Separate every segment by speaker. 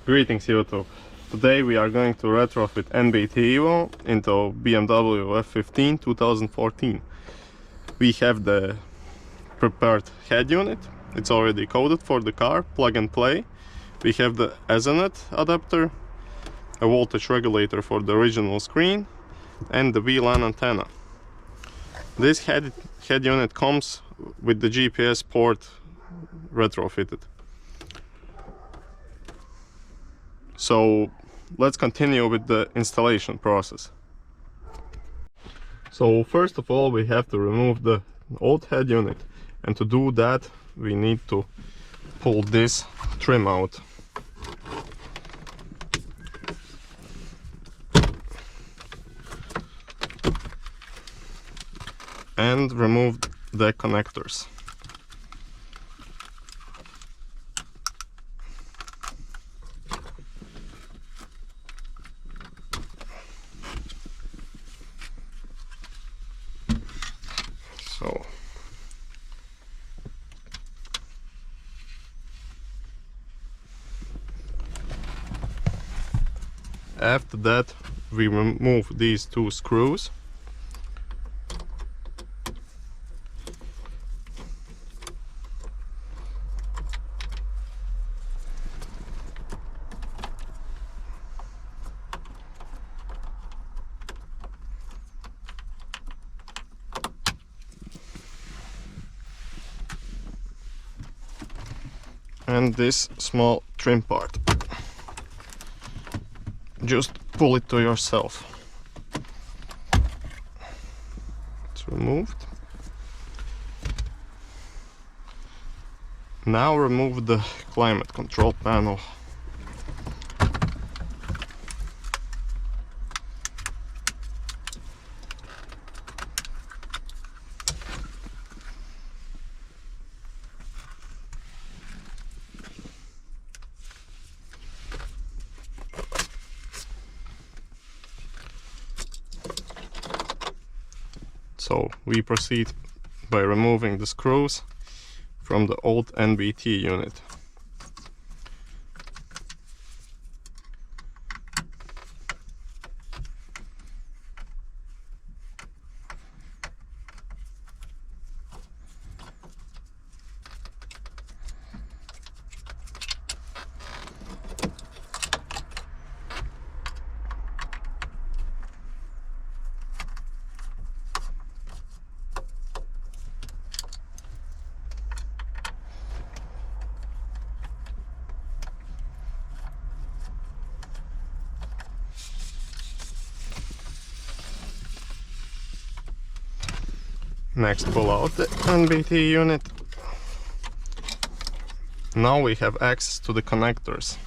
Speaker 1: Greetings YouTube! Today we are going to retrofit NBT EVO into BMW F15 2014. We have the prepared head unit, it's already coded for the car, plug and play. We have the Ethernet adapter, a voltage regulator for the original screen, and the VLAN antenna. This head unit comes with the GPS port retrofitted. So let's continue with the installation process. So first of all we have to remove the old head unit, and to do that we need to pull this trim out. And remove the connectors. So after that we remove these two screws. And this small trim part, just pull it to yourself. It's removed. Now remove the climate control panel. So we proceed by removing the screws from the old NBT unit. Next, pull out the NBT unit. Now we have access to the connectors.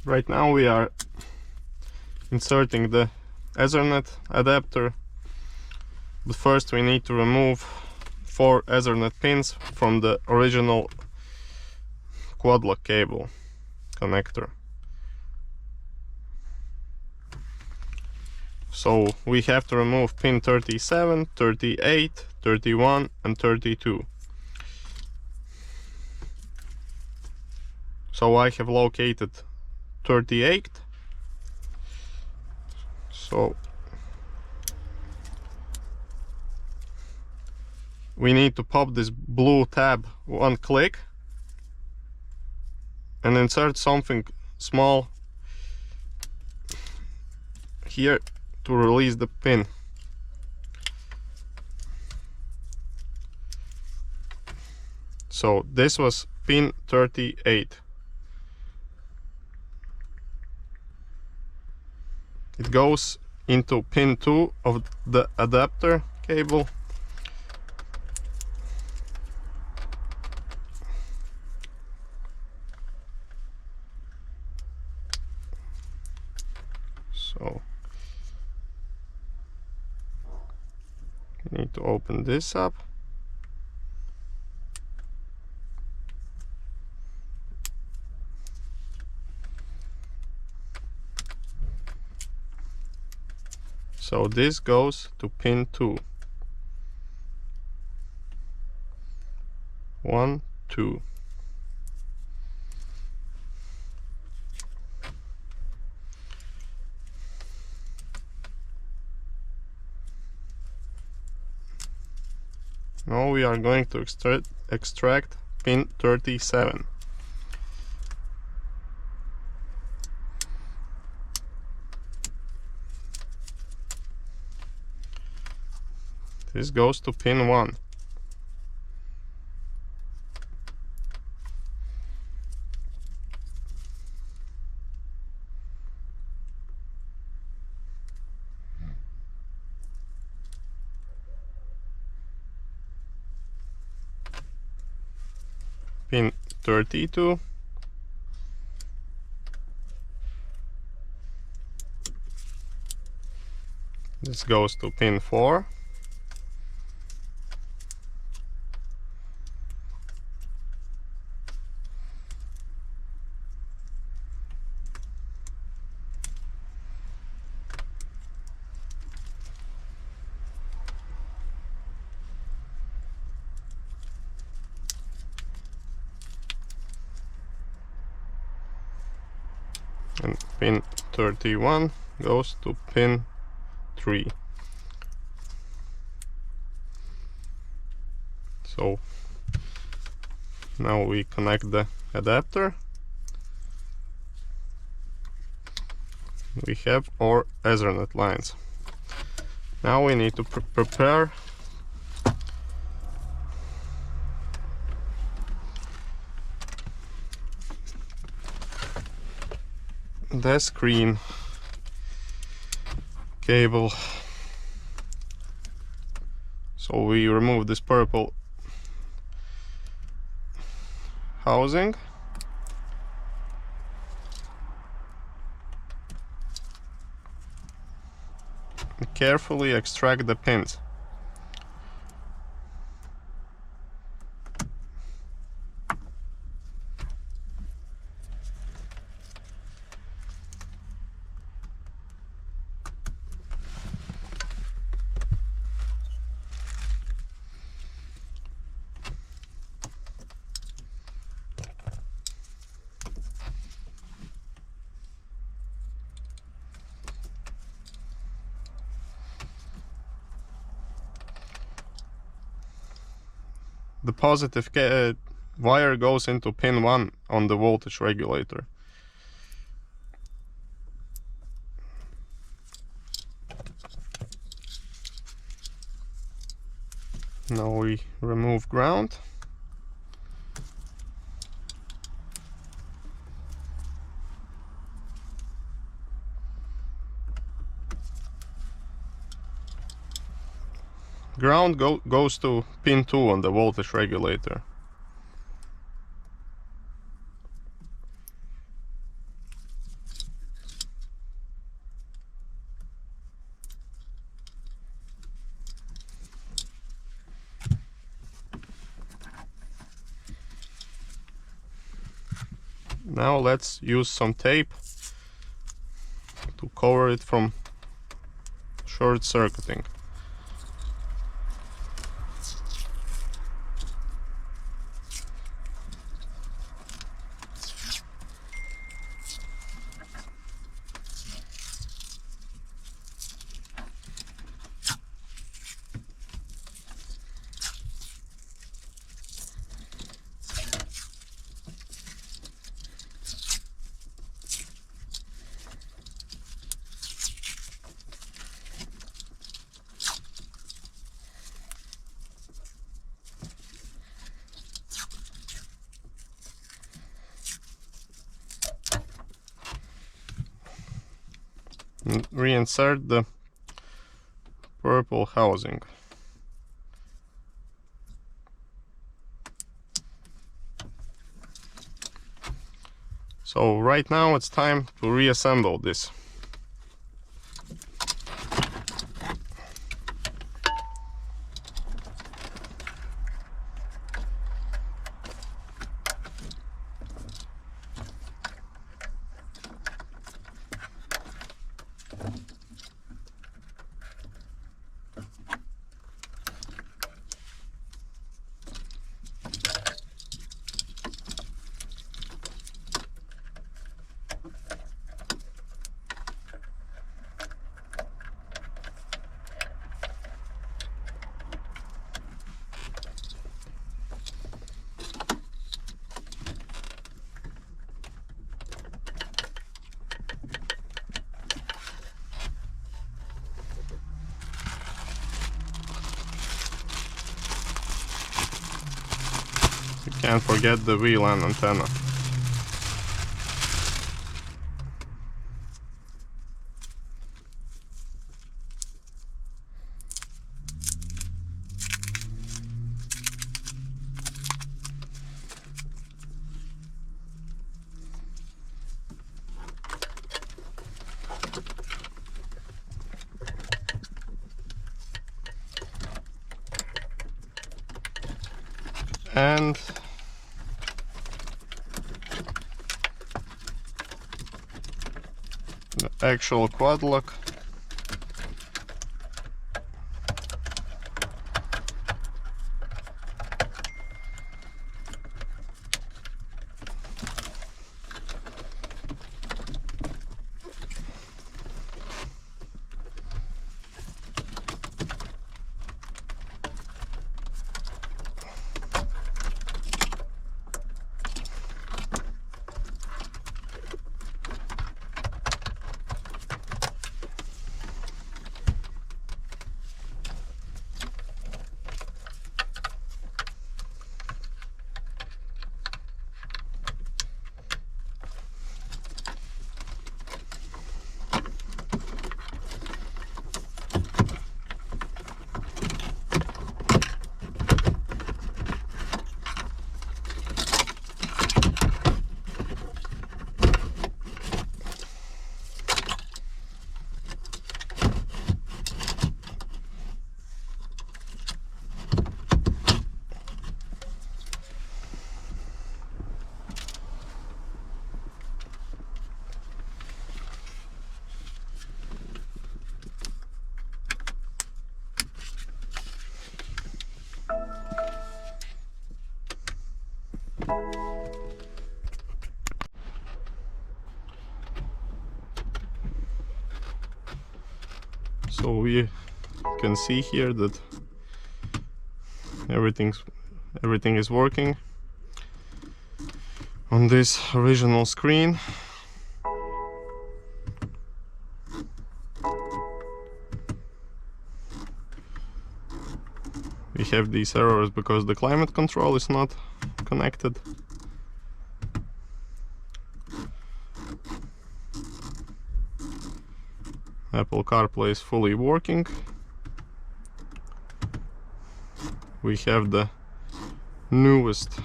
Speaker 1: Right now we are inserting the Ethernet adapter, but first we need to remove 4 Ethernet pins from the original quad lock cable connector. So we have to remove pin 37, 38, 31 and 32. So I have located 38. So we need to pop this blue tab one click and insert something small here to release the pin. So this was pin 38. It goes into pin 2 of the adapter cable. So you need to open this up. So this goes to pin 2. 1, 2. Now we are going to extract pin 37. This goes to pin 1. Pin 32. This goes to pin 4. And pin 31 goes to pin 3. So now we connect the adapter. We have our Ethernet lines. Now we need to prepare the screen cable. So we remove this purple housing. And carefully extract the pins. The positive wire goes into pin 1 on the voltage regulator. Now we remove ground. Ground goes to pin 2 on the voltage regulator. Now let's use some tape to cover it from short circuiting. and reinsert the purple housing. So right now it's time to reassemble this. Can't forget the wheel and antenna. And the actual quad lock. So we can see here that everything is working on this original screen. We have these errors because the climate control is not connected. Apple CarPlay is fully working. We have the newest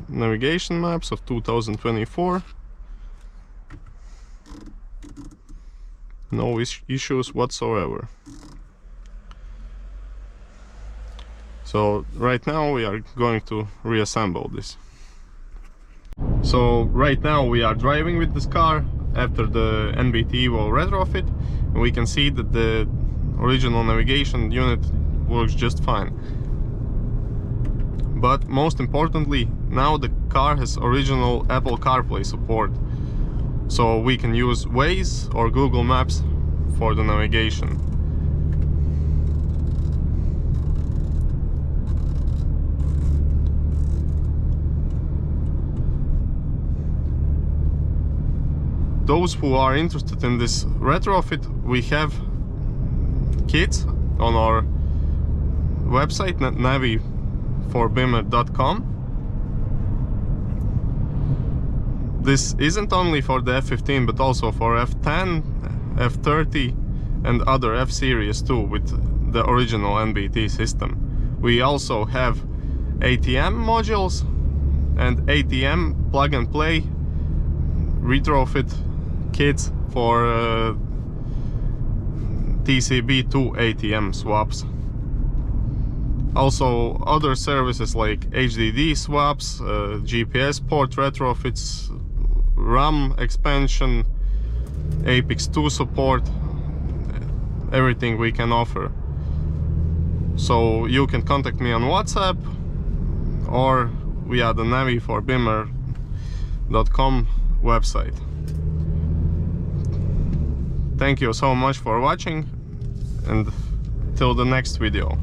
Speaker 1: navigation maps of 2024. No issues whatsoever. So right now we are going to reassemble this. So right now we are driving with this car after the NBT EVO retrofit, and we can see that the original navigation unit works just fine. But most importantly, now the car has original Apple CarPlay support, so we can use Waze or Google Maps for the navigation. Those who are interested in this retrofit, we have kits on our website naviforbimmer.com. This isn't only for the F15 but also for F10, F30 and other F series too with the original NBT system. We also have ATM modules and ATM plug and play retrofit kits for TCB to ATM swaps. Also other services like HDD swaps, GPS port retrofits, RAM expansion, Apex 2 support, everything we can offer. So you can contact me on WhatsApp or via the navi4bimmer.com website. Thank you so much for watching, and till the next video.